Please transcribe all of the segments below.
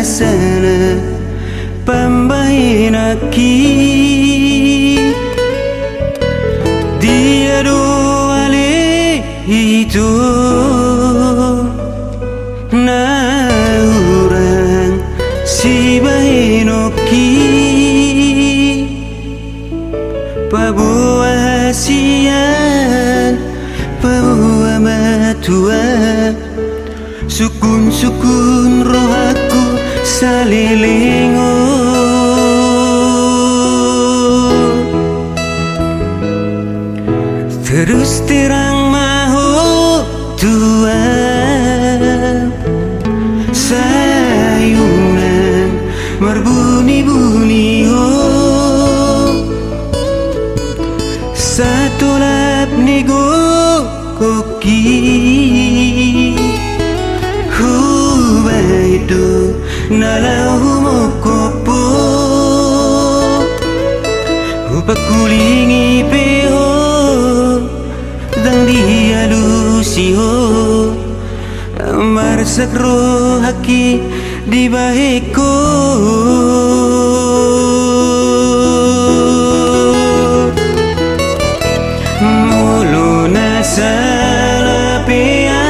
sana pambainaki dia doale itu na urang si bainoki pabuah hasian pabuah matua sukun-sukun rohaku salilingo terus terang mahu Tuhan sayunan berbunyi-bunyi satu lap nego koki hubaido nalau mokopo upakulingi peho dang dia lusiho amar sakro haki di baheko mulu nasala pea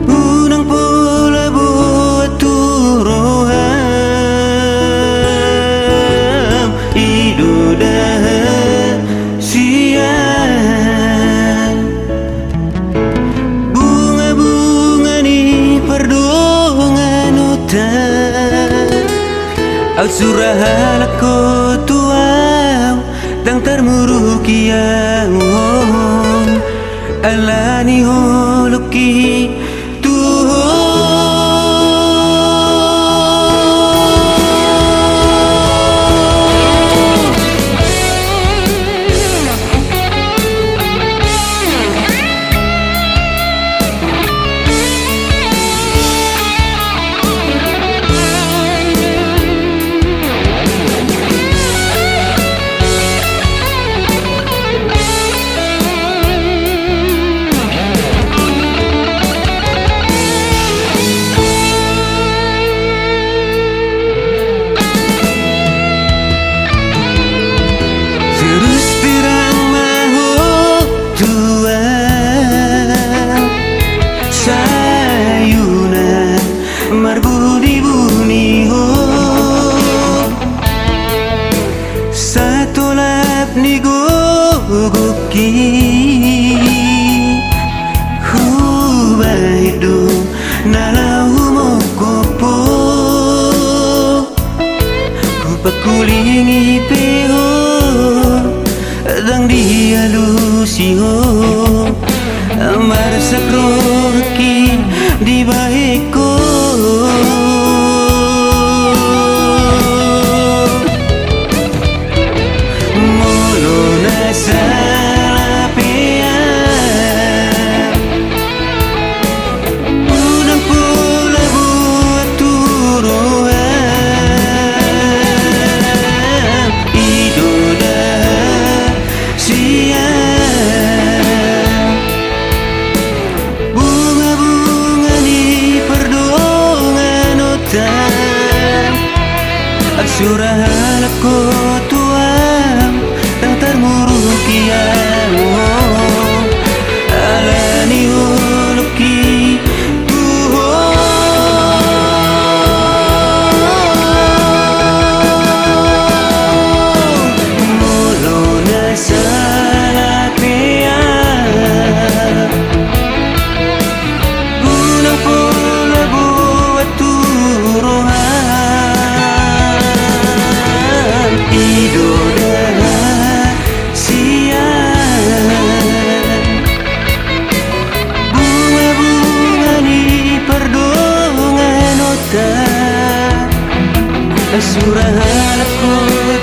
unang pula buat turoham idu dah sian bunga-bunga ni perdungan utan au surahalako tuau dang termuruki yang alani holuki berbunyi-bunyi satu lap nego goki hubaido nalau mokopo kupakulingi peho dang dia lusiho amar sakroki di baheko mulu nasala pea unang pula buat turoham idu dah siang bunga-bunga ni perdungan utan surahalako tuang yang termuruki yang alani huluki mulu nasala pea unang pula buat turoham أسرها لكم